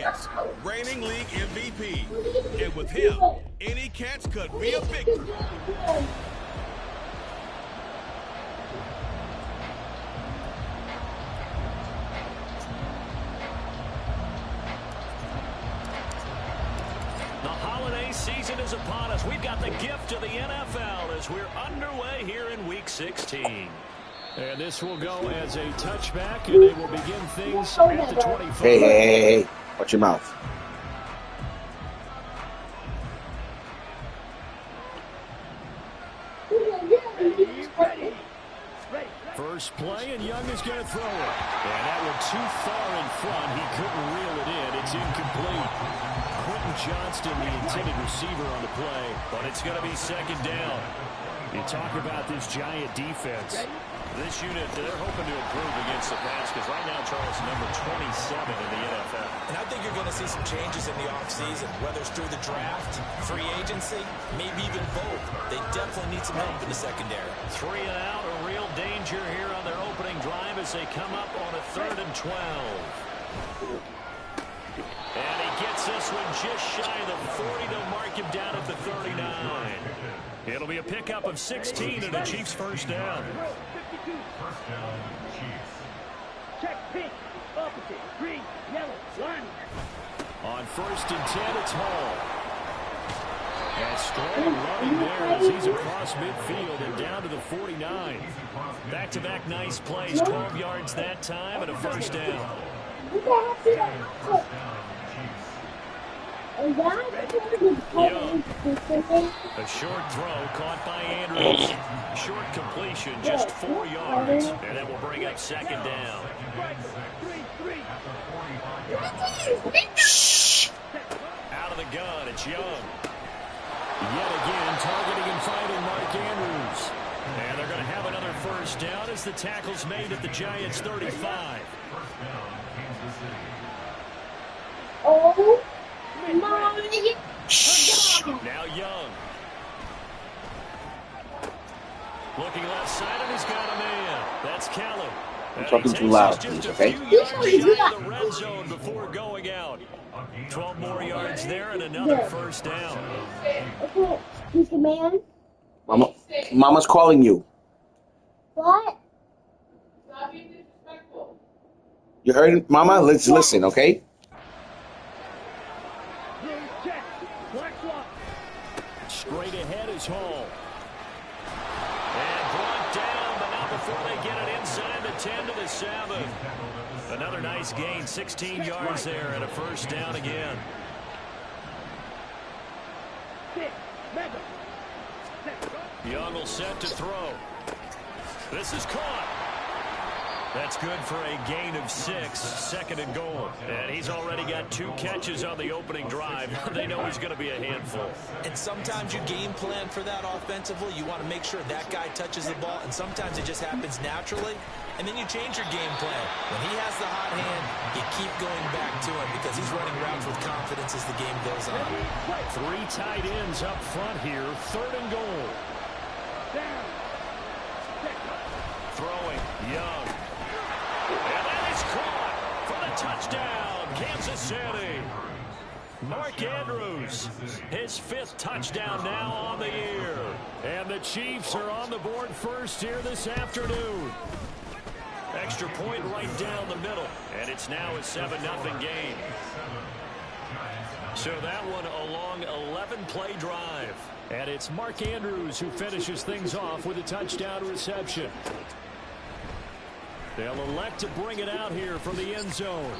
Giants, reigning league MVP. And with him, any catch could be a victory. The holiday season is upon us. We've got the gift of the NFL as we're underway here in Week 16. And this will go as a touchback, and they will begin things at the 25. Hey. Watch your mouth. First play, and Young is going to throw it. And that one too far in front. He couldn't reel it in. It's incomplete. Quentin Johnston, the intended receiver on the play, but it's going to be second down. You talk about this Giant defense. This unit, they're hoping to improve against the pass because right now, Charles, number 27 in the NFL. And I think you're going to see some changes in the offseason, whether it's through the draft, free agency, maybe even both. They definitely need some help in the secondary. 3 and out, a real danger here on their opening drive as they come up on a 3rd and 12. And he gets this one just shy of the 40. They'll mark him down at the 39. It'll be a pickup of 16 and a Chiefs first down. First down, Chiefs. Check pink, opposite, green, yellow, line. On 1st and 10, it's Hall. And strong running there as he's across midfield and down to the 49. Back-to-back nice plays, 12 yards that time and a first down. Young. A short throw caught by Andrews. Short completion, just 4 yards. And that will bring up second down. Out of the gun, it's Young. Yet again, targeting and fighting Mark Andrews. And they're going to have another first down as the tackle's made at the Giants' 35. Oh. Now Young. Looking left side, and he's got a man. That's Kelly. I'm talking too loud, please, okay? The red zone before going out. 12 more yards there and another first down. Okay, Mr. Man. Mama's calling you. What? Stop being disrespectful. You heard, Mama? Let's listen, okay? Straight ahead is Hall. And brought down, but not before they get it inside the 10 to the 7. Another nice gain, 16 yards there and a first down again. Young will set to throw. This is caught. That's good for a gain of 6, 2nd and goal. And he's already got 2 catches on the opening drive. They know he's going to be a handful. And sometimes you game plan for that offensively. You want to make sure that guy touches the ball, and sometimes it just happens naturally. And then you change your game plan. When he has the hot hand, you keep going back to him because he's running routes with confidence as the game goes on. 3 tight ends up front here, 3rd and goal. Throwing, Young. And that is caught for the touchdown, Kansas City. Mark Andrews, his 5th touchdown now on the year. And the Chiefs are on the board first here this afternoon. Extra point right down the middle. And it's now a 7-0 game. So that one a long 11-play drive. And it's Mark Andrews who finishes things off with a touchdown reception. They'll elect to bring it out here from the end zone.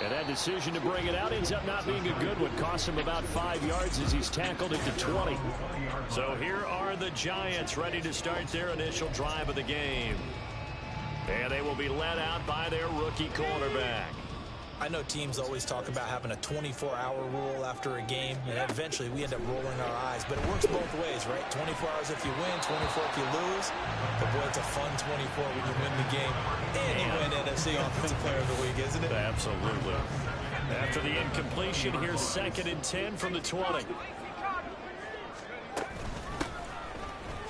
And that decision to bring it out ends up not being a good one. Cost him about 5 yards as he's tackled at the 20. So here are the Giants ready to start their initial drive of the game. And they will be led out by their rookie quarterback. I know teams always talk about having a 24-hour rule after a game, and eventually we end up rolling our eyes. But it works both ways, right? 24 hours if you win, 24 if you lose. But, boy, it's a fun 24 when you win the game. And you win NFC Offensive Player of the Week, isn't it? Absolutely. After the incompletion, here's 2nd and 10 from the 20.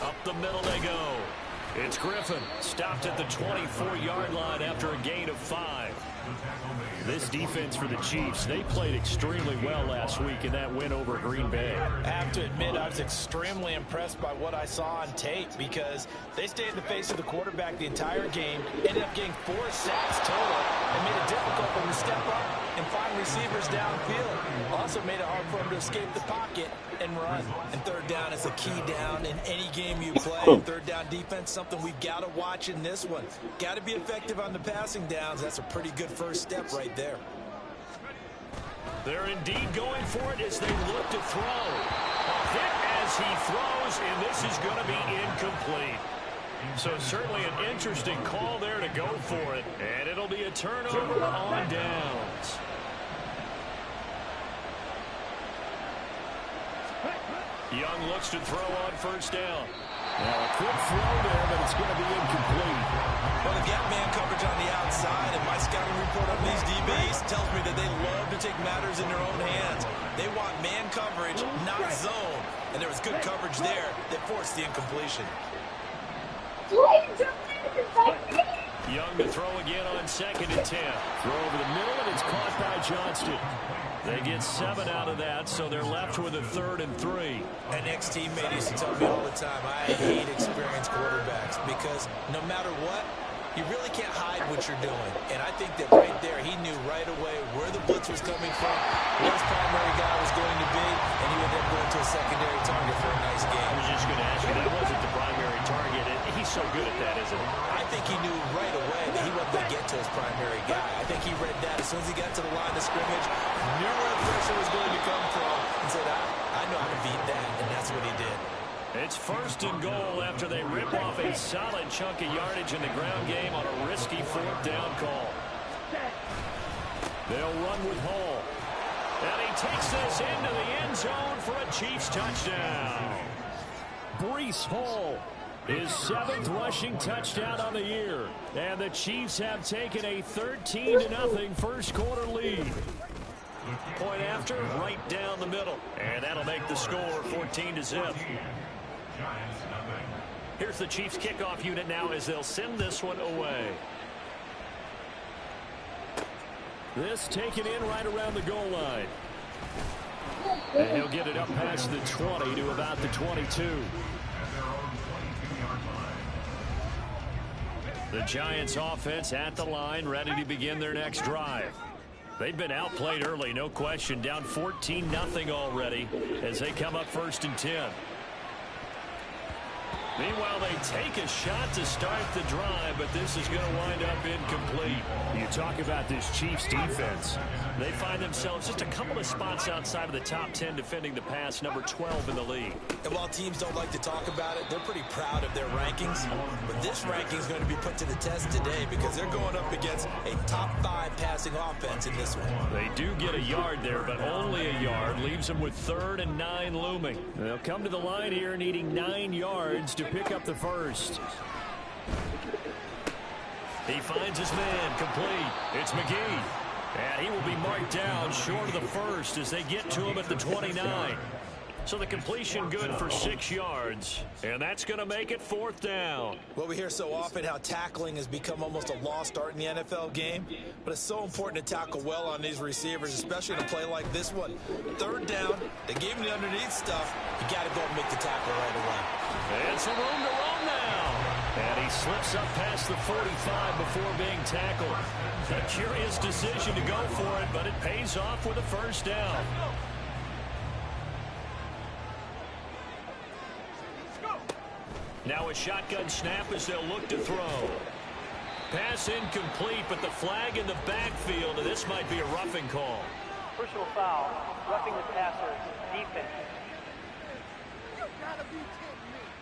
Up the middle they go. It's Griffin, stopped at the 24-yard line after a gain of 5. This defense for the Chiefs, they played extremely well last week in that win over Green Bay. I have to admit, I was extremely impressed by what I saw on tape because they stayed in the face of the quarterback the entire game, ended up getting 4 sacks total, and made it difficult for him to step up and find receivers downfield. Also made it hard for him to escape the pocket and run. And third down is a key down in any game you play. Third down defense, something we've got to watch in this one. Got to be effective on the passing downs. That's a pretty good first step right there. They're indeed going for it as they look to throw. A hit as he throws, and this is going to be incomplete. So certainly an interesting call there to go for it, and it'll be a turnover on downs. Young looks to throw on first down. Now a quick throw there, but it's going to be incomplete. Well, they've got man coverage on the outside, and my scouting report on these DBs tells me that they love to take matters in their own hands. They want man coverage, not zone. And there was good coverage there that forced the incompletion. Young to throw again on 2nd and 10. Throw over the middle, and it's caught by Johnston. They get 7 out of that, so they're left with a 3rd and 3. An ex-teammate used to tell me all the time, I hate experienced quarterbacks because no matter what, you really can't hide what you're doing. And I think that right there, he knew right away where the blitz was coming from, where his primary guy was going to be, and he ended up going to a secondary target for a nice game. I was just going to ask you, that wasn't the primary target. He's so good at that, isn't he? I think he knew right away that he wasn't going to get to his primary guy. I think he read that as soon as he got to the line of scrimmage, knew where the pressure was going to come from, and said, I know how to beat that, and that's what he did. It's 1st and goal after they rip off a solid chunk of yardage in the ground game on a risky 4th down call. They'll run with Hall. And he takes this into the end zone for a Chiefs touchdown. Breece Hall, his 7th rushing touchdown on the year. And the Chiefs have taken a 13-0 first quarter lead. Point after, right down the middle. And that'll make the score 14-0. Here's the Chiefs kickoff unit now as they'll send this one away. This taken in right around the goal line. And he'll get it up past the 20 to about the 22. The Giants offense at the line, ready to begin their next drive. They've been outplayed early, no question, down 14-0 already as they come up 1st and 10. Meanwhile, they take a shot to start the drive, but this is going to wind up incomplete. You talk about this Chiefs defense. They find themselves just a couple of spots outside of the top 10 defending the pass, number 12 in the league. And while teams don't like to talk about it, they're pretty proud of their rankings. But this ranking is going to be put to the test today because they're going up against a top 5 passing offense in this one. They do get a yard there, but only a yard. Leaves them with 3rd and 9 looming. They'll come to the line here needing 9 yards to pick up the first. He finds his man complete. It's McGee. And he will be marked down short of the first as they get to him at the 29. So the completion good for 6 yards. And that's going to make it 4th down. Well, we hear so often how tackling has become almost a lost art in the NFL game. But it's so important to tackle well on these receivers, especially in a play like this one. 3rd down, they gave him the underneath stuff. You got to go and make the tackle right away. And some room to run now. And he slips up past the 45 before being tackled. A curious decision to go for it, but it pays off with a 1st down. Now a shotgun snap as they'll look to throw. Pass incomplete, but the flag in the backfield, and this might be a roughing call. Personal foul, roughing the passer, defense.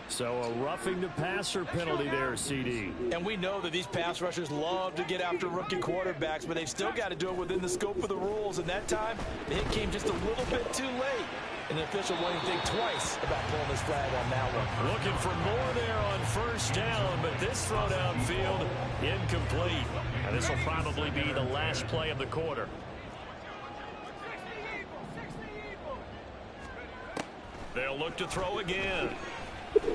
So a roughing the passer penalty there, CD. And we know that these pass rushers love to get after rookie quarterbacks, but they've still got to do it within the scope of the rules. And that time, the hit came just a little bit too late. And the official won't even think twice about pulling his flag on that one. Looking for more there on 1st down, but this throw downfield incomplete. And this will probably be the last play of the quarter. They'll look to throw again.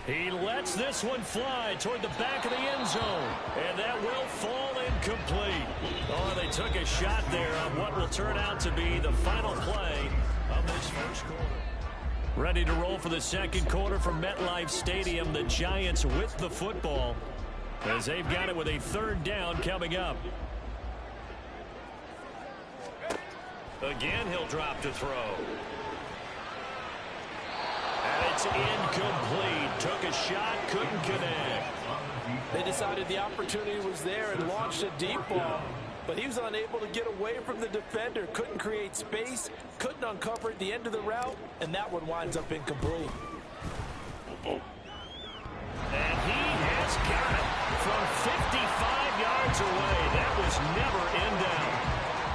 He lets this one fly toward the back of the end zone, and that will fall incomplete. Oh, they took a shot there on what will turn out to be the final play of this first quarter. Ready to roll for the second quarter from MetLife Stadium. The Giants with the football as they've got it with a third down coming up. Again, he'll drop to throw. And it's incomplete. Took a shot, couldn't connect. They decided the opportunity was there and launched a deep ball, but he was unable to get away from the defender, couldn't create space, couldn't uncover at the end of the route, and that one winds up incomplete. And he has got it from 55 yards away. That was never in down.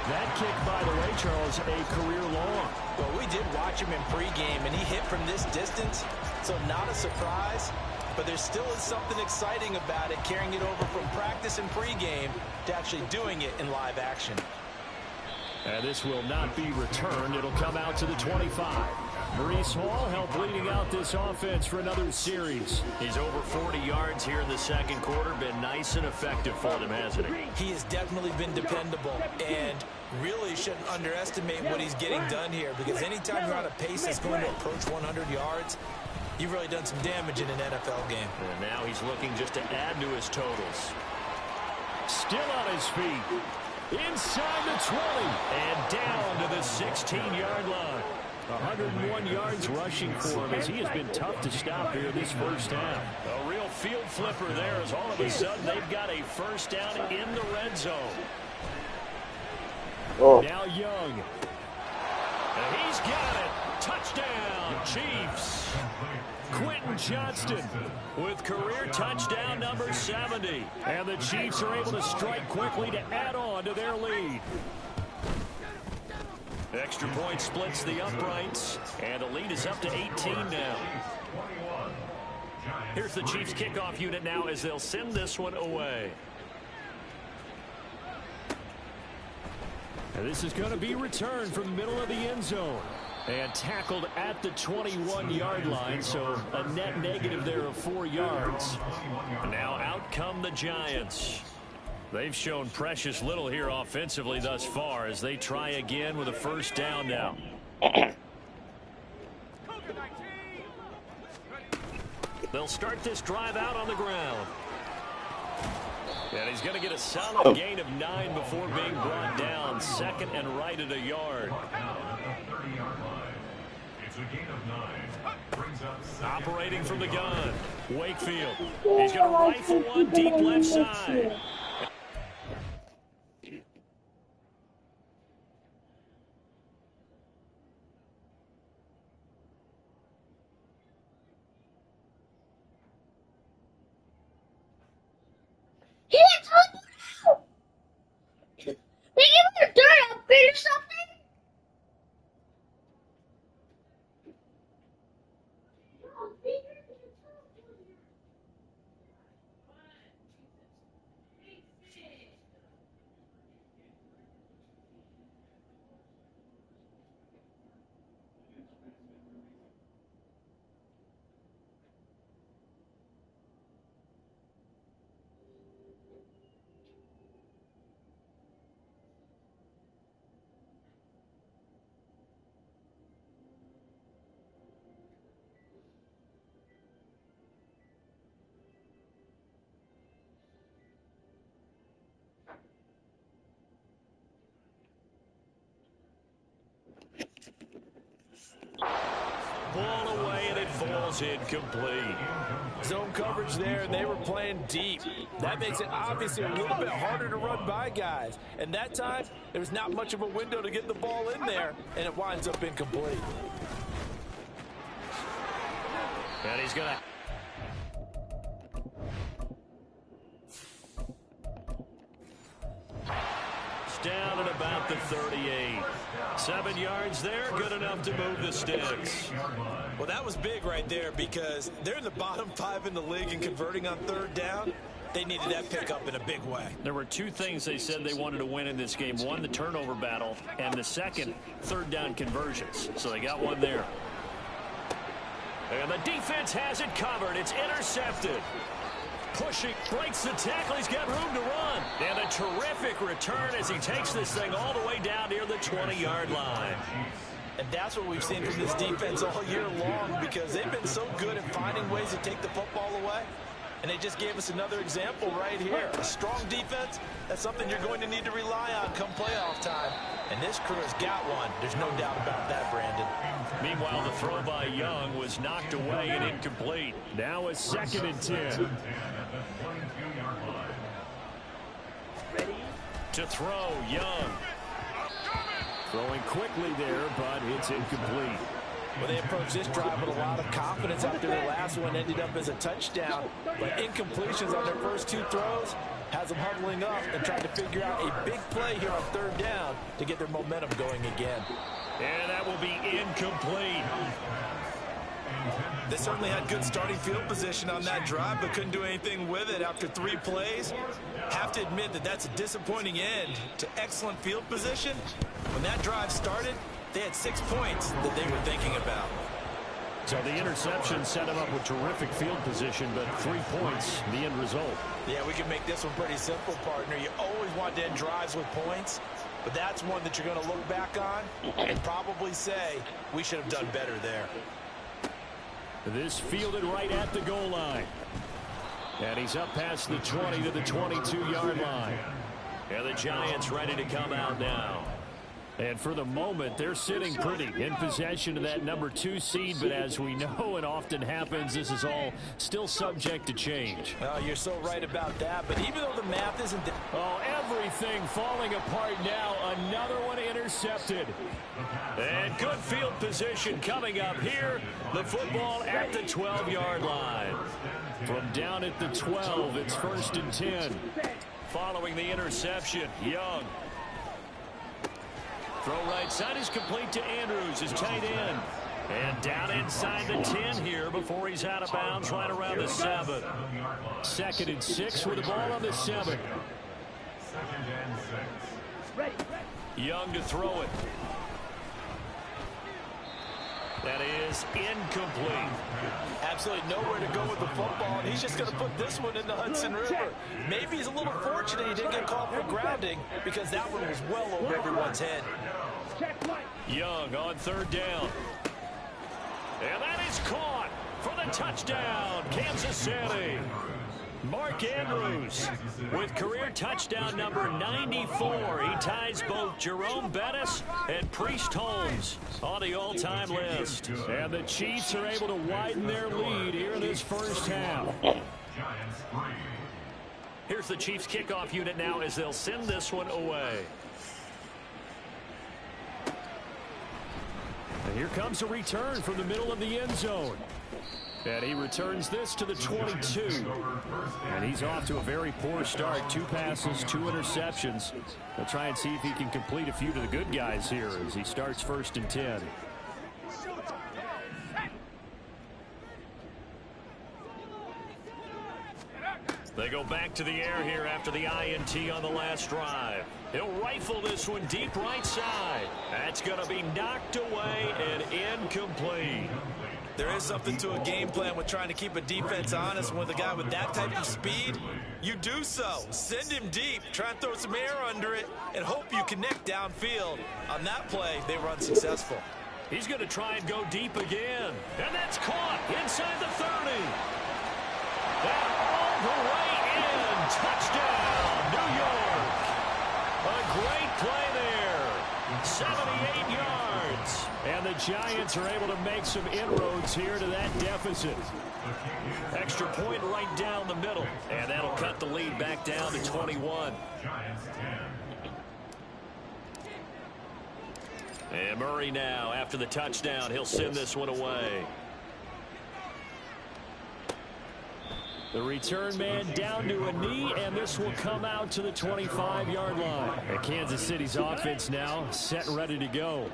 That kick, by the way, Charles, a career long. Well, we did watch him in pregame, and he hit from this distance, so not a surprise. But there still is something exciting about it, carrying it over from practice and pregame to actually doing it in live action. And this will not be returned. It'll come out to the 25. Maurice Hall helped leading out this offense for another series. He's over 40 yards here in the second quarter. Been nice and effective for them, hasn't he? He has definitely been dependable, and really shouldn't underestimate what he's getting done here, because anytime you're on a pace that's going to approach 100 yards, you've really done some damage in an NFL game. And now he's looking just to add to his totals. Still on his feet. Inside the 20. And down to the 16-yard line. 101 yards rushing for him as he has been tough to stop here this first half. A real field flipper there as all of a sudden they've got a first down in the red zone. Oh. Now Young. And he's got it. Touchdown, Chiefs. Quentin Johnston with career touchdown number 70. And the Chiefs are able to strike quickly to add on to their lead. Extra point splits the uprights, and the lead is up to 18 now. Here's the Chiefs kickoff unit now as they'll send this one away. And this is going to be returned from the middle of the end zone. And tackled at the 21-yard line, so a net negative there of 4 yards. And now out come the Giants. They've shown precious little here offensively thus far as they try again with a first down now. They'll start this drive out on the ground. And he's going to get a solid gain of 9 before being brought down. Second and right at a yard. Operating from the gun, Wakefield. He's going to rifle one deep left side. He didn't talk about it. They give him a dirt upgrade or something? Ball away, and it falls incomplete. Zone coverage there, and they were playing deep. That makes it obviously a little bit harder to run by guys. And that time, there was not much of a window to get the ball in there, and it winds up incomplete. And he's going to... down at about the 38. 7 yards there, good enough to move the sticks. Well, that was big right there because they're in the bottom 5 in the league in converting on third down. They needed that pickup in a big way. There were 2 things they said they wanted to win in this game. One, the turnover battle, and the second, third down conversions. So they got one there. And the defense has it covered. It's intercepted. Pushing, breaks the tackle. He's got room to run. And a terrific return as he takes this thing all the way down near the 20-yard line. And that's what we've seen from this defense all year long, because they've been so good at finding ways to take the football away. And they just gave us another example right here. A strong defense, that's something you're going to need to rely on come playoff time. And this crew has got one. There's no doubt about that, Brandon. Meanwhile, the throw by Young was knocked away and incomplete. Now a 2nd and 10. To throw, Young. Throwing quickly there, but it's incomplete. Well, they approached this drive with a lot of confidence after their last one ended up as a touchdown. But incompletions on their first 2 throws has them huddling up and trying to figure out a big play here on 3rd down to get their momentum going again. And that will be incomplete. They certainly had good starting field position on that drive, but couldn't do anything with it after 3 plays. Have to admit that that's a disappointing end to excellent field position. When that drive started, they had 6 points that they were thinking about. So the interception set him up with terrific field position, but 3 points, the end result. Yeah, we can make this one pretty simple, partner. You always want to end drives with points, but that's one that you're going to look back on and probably say, we should have done better there. This fielded right at the goal line. And he's up past the 20 to the 22-yard line. And the Giants ready to come out now. And for the moment, they're sitting pretty in possession of that number 2 seed. But as we know, it often happens, this is all still subject to change. Oh, you're so right about that. But even though the math isn't... Oh, everything falling apart now. Another one intercepted. And good field position coming up here. The football at the 12-yard line. From down at the 12, it's 1st and 10. Following the interception, Young. Throw right side is complete to Andrews, his tight end. And down inside the 10 here before he's out of bounds right around the 7. 2nd and 6 with the ball on the 7. Young to throw it. That is incomplete. Absolutely nowhere to go with the football, and he's just going to put this one in the Hudson River. Maybe he's a little fortunate he didn't get called for grounding, because that one was well over everyone's head. Young on 3rd down. And that is caught for the touchdown, Kansas City. Mark Andrews with career touchdown number 94. He ties both Jerome Bettis and Priest Holmes on the all-time list. And the Chiefs are able to widen their lead here in this first half. Here's the Chiefs kickoff unit now as they'll send this one away. And here comes a return from the middle of the end zone. And he returns this to the 22. And he's off to a very poor start. 2 passes, 2 interceptions. They'll try and see if he can complete a few to the good guys here as he starts 1st and 10. They go back to the air here after the INT on the last drive. He'll rifle this one deep right side. That's going to be knocked away and incomplete. There is something to a game plan with trying to keep a defense honest. With a guy with that type of speed, you do so. Send him deep, try and throw some air under it, and hope you connect downfield. On that play, they were unsuccessful. He's going to try and go deep again. And that's caught inside the 30. And all the way in. Touchdown, New York. A great play there. 78 yards. And the Giants are able to make some inroads here to that deficit. Extra point right down the middle. And that'll cut the lead back down to 21. And Murray now, after the touchdown, he'll send this one away. The return man down to a knee, and this will come out to the 25-yard line. And Kansas City's offense now set and ready to go.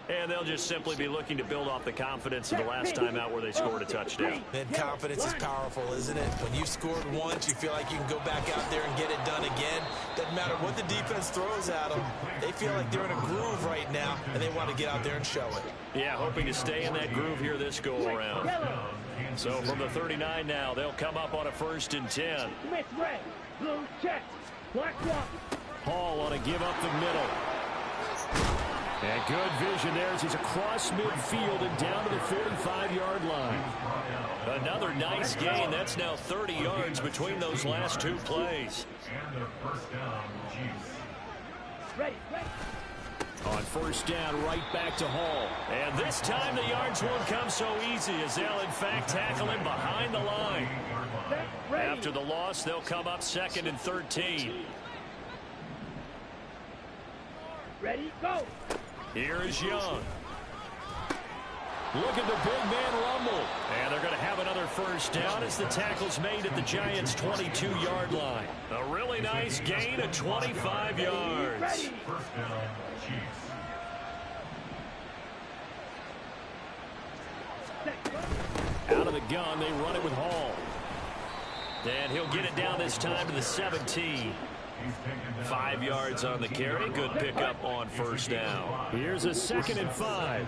And they'll just simply be looking to build off the confidence of the last time out where they scored a touchdown. And confidence is powerful, isn't it? When you've scored once, you feel like you can go back out there and get it done again. Doesn't matter what the defense throws at them. They feel like they're in a groove right now, and they want to get out there and show it. Yeah, hoping to stay in that groove here this go-around. So from the 39 now, they'll come up on a 1st and 10. Hall on a give up the middle. And good vision there as he's across midfield and down to the 45-yard line. Another nice gain. That's now 30 yards between those last 2 plays. On 1st down, right back to Hall. And this time the yards won't come so easy as they'll, in fact, tackle him behind the line. After the loss, they'll come up 2nd and 13. Ready, go. Here is Young. Look at the big man rumble. And they're going to have another 1st down as the tackle's made at the Giants' 22-yard line. A really nice gain of 25 yards. Out of the gun, they run it with Hall. And he'll get it down this time to the 17. 5 yards on the carry. Good pickup on 1st down. Here's a 2nd and 5.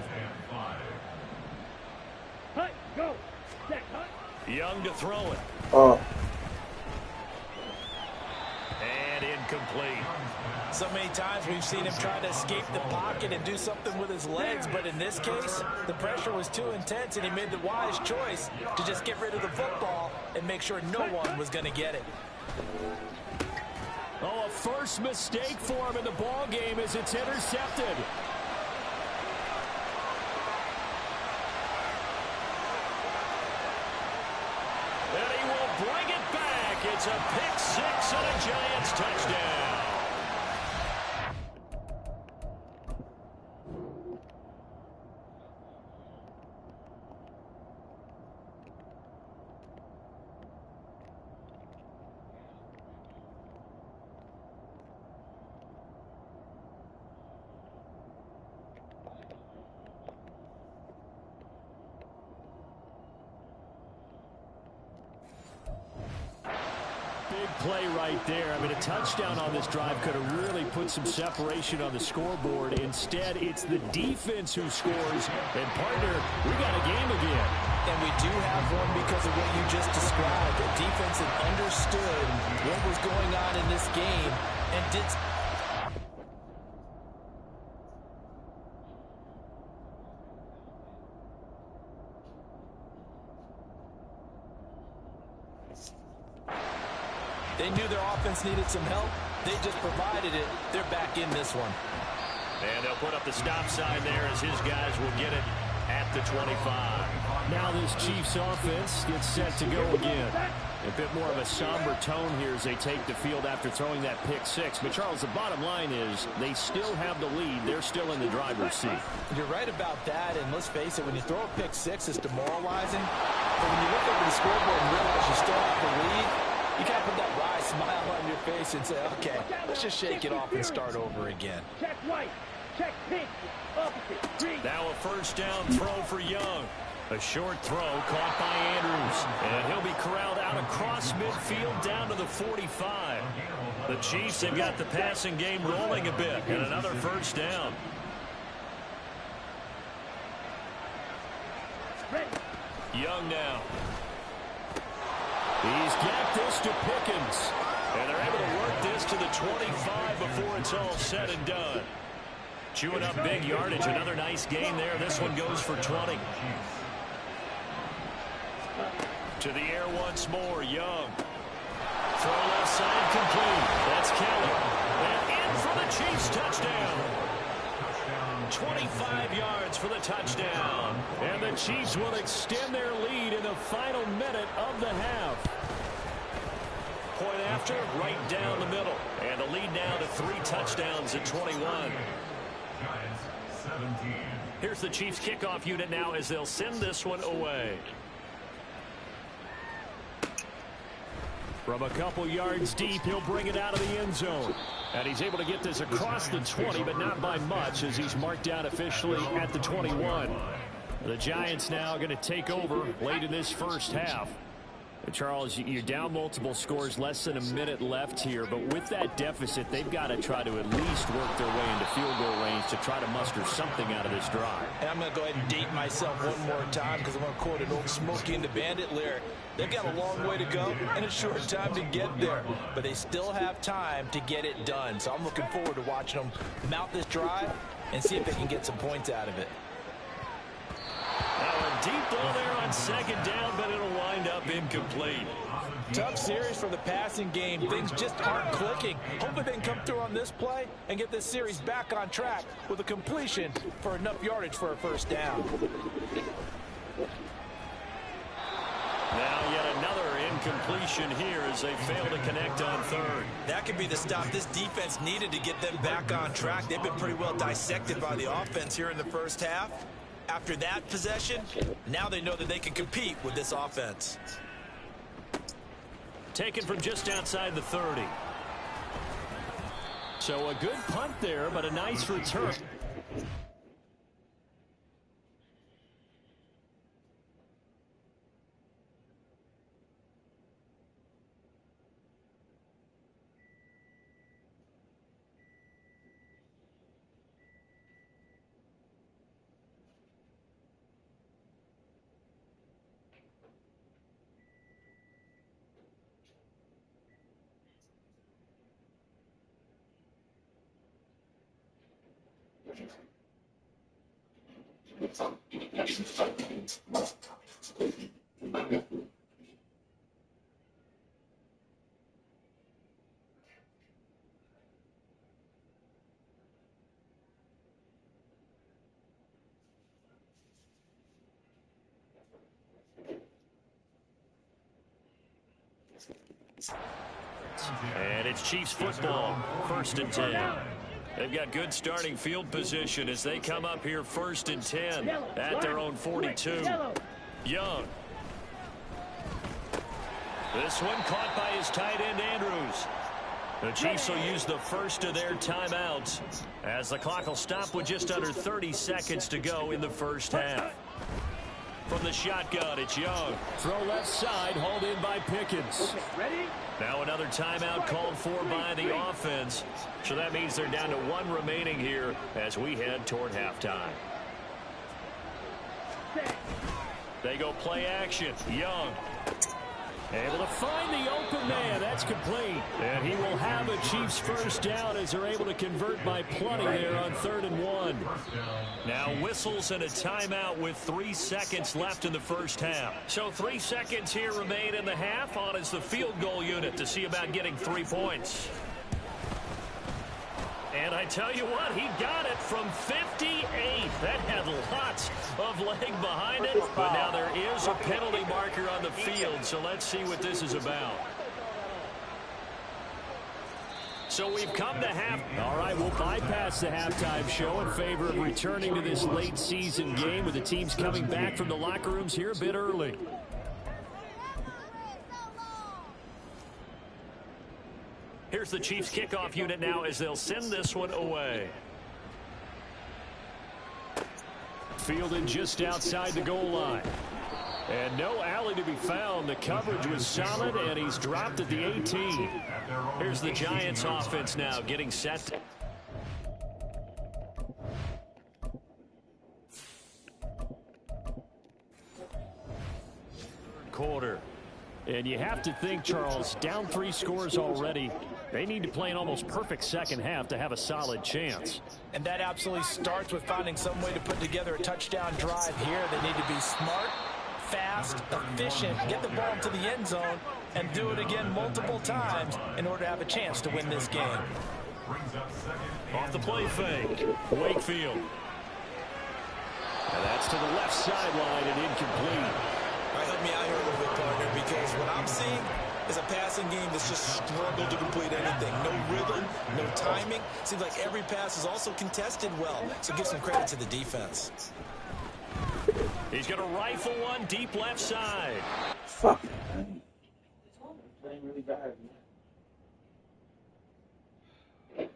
Young to throw it. And incomplete. So many times we've seen him try to escape the pocket and do something with his legs, but in this case, the pressure was too intense, and he made the wise choice to just get rid of the football and make sure no one was going to get it. Oh, a first mistake for him in the ball game as it's intercepted. And he will bring it back. It's a pick 6 and a Giants touchdown. Play right there. I mean, a touchdown on this drive could have really put some separation on the scoreboard. Instead, it's the defense who scores. And, partner, we got a game again. And we do have one because of what you just described. The defense that understood what was going on in this game and did. They knew their offense needed some help. They just provided it. They're back in this one. And they'll put up the stop sign there as his guys will get it at the 25. Now this Chiefs offense gets set to go again. A bit more of a somber tone here as they take the field after throwing that pick 6. But, Charles, the bottom line is they still have the lead. They're still in the driver's seat. You're right about that, and let's face it, when you throw a pick 6, it's demoralizing. But when you look over the scoreboard and realize you still have the lead, you got to put that wry smile on your face and say, okay, let's just shake it off and start over again. Check right. Check pink. Opposite. Green. Now a 1st down throw for Young. A short throw caught by Andrews. And he'll be corralled out across midfield down to the 45. The Chiefs have got the passing game rolling a bit. And another 1st down. Young now. He's got this to Pickens. And they're able to work this to the 25 before it's all said and done. Chewing up big yardage. Another nice gain there. This one goes for 20. To the air once more. Young. Throw left side complete. That's Kelly. And in for the Chiefs touchdown. 25 yards for the touchdown. And the Chiefs will extend their lead in the final minute of the half. Point after, right down the middle. And the lead now to 3 touchdowns at 21. Here's the Chiefs kickoff unit now as they'll send this one away. From a couple yards deep, he'll bring it out of the end zone. And he's able to get this across the 20, but not by much, as he's marked down officially at the 21. The Giants now going to take over late in this first half. Charles, you're down multiple scores, less than a minute left here, but with that deficit, they've got to try to at least work their way into field goal range to try to muster something out of this drive. And I'm going to go ahead and date myself one more time because I'm going to quote an old Smokey and the Bandit lyric. They've got a long way to go and a short time to get there, but they still have time to get it done. So I'm looking forward to watching them mount this drive and see if they can get some points out of it. Now a deep ball there on second down, but it'll wind up incomplete. Tough series for the passing game. Things just aren't clicking. Hopefully they can come through on this play and get this series back on track with a completion for enough yardage for a first down. Now yet another incompletion here as they fail to connect on third. That could be the stop this defense needed to get them back on track. They've been pretty well dissected by the offense here in the first half. After that possession, now they know that they can compete with this offense. Taken from just outside the 30. So a good punt there, but a nice return. And it's Chiefs football, 1st and 10. They've got good starting field position as they come up here 1st and 10 at their own 42. Young. This one caught by his tight end, Andrews. The Chiefs will use the first of their timeouts as the clock will stop with just under 30 seconds to go in the first half. From the shotgun, it's Young. Throw left side, hauled in by Pickens. Now another timeout called for by the offense. So that means they're down to 1 remaining here as we head toward halftime. They go play action. Young. Able to find the open man. That's complete. And he will have a Chiefs first down as they're able to convert by plenty there on 3rd and 1. Now whistles and a timeout with 3 seconds left in the first half. So 3 seconds here remain in the half. On is the field goal unit to see about getting 3 points. And I tell you what, he got it from 58. That had lots of leg behind it. But now there is a penalty marker on the field, so let's see what this is about. So we've come to half. All right, we'll bypass the halftime show in favor of returning to this late season game with the teams coming back from the locker rooms here a bit early. Here's the Chiefs kickoff unit now as they'll send this one away. Fielded just outside the goal line. And no alley to be found. The coverage was solid, and he's dropped at the 18. Here's the Giants offense now getting set. Quarter. And you have to think, Charles, down 3 scores already. They need to play an almost perfect second half to have a solid chance. And that absolutely starts with finding some way to put together a touchdown drive here. They need to be smart, fast, efficient, get the ball into the end zone, and do it again multiple times in order to have a chance to win this game. Off the play fake, Wakefield. And that's to the left sideline and incomplete. All right, help me out here a little bit, partner, because what I'm seeing is a passing game that's just struggled to complete anything. No rhythm, no timing. Seems like every pass is also contested well, so give some credit to the defense. He's going to rifle one deep left side. Fuck, man. Playing really bad, man.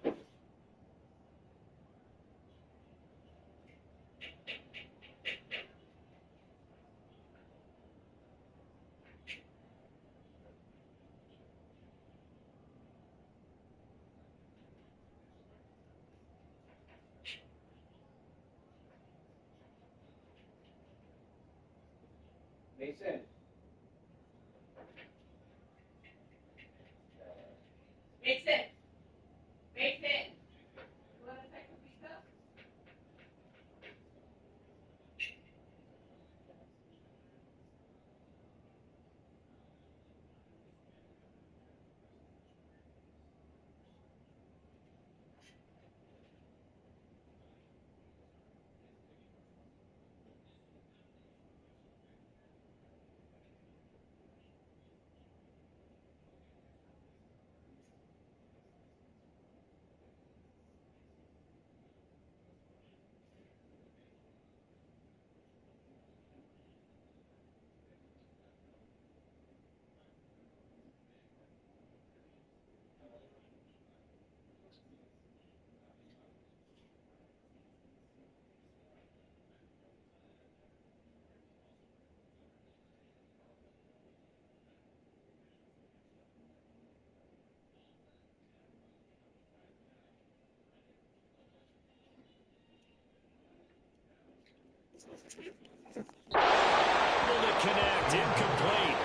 Mason. Mason. You want to take a pizza? Able to connect, incomplete.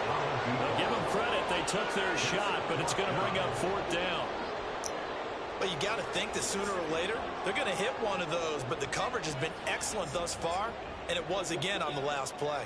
Now give them credit, they took their shot, but it's going to bring up fourth down. But you got to think that sooner or later, they're going to hit one of those. But the coverage has been excellent thus far, and it was again on the last play.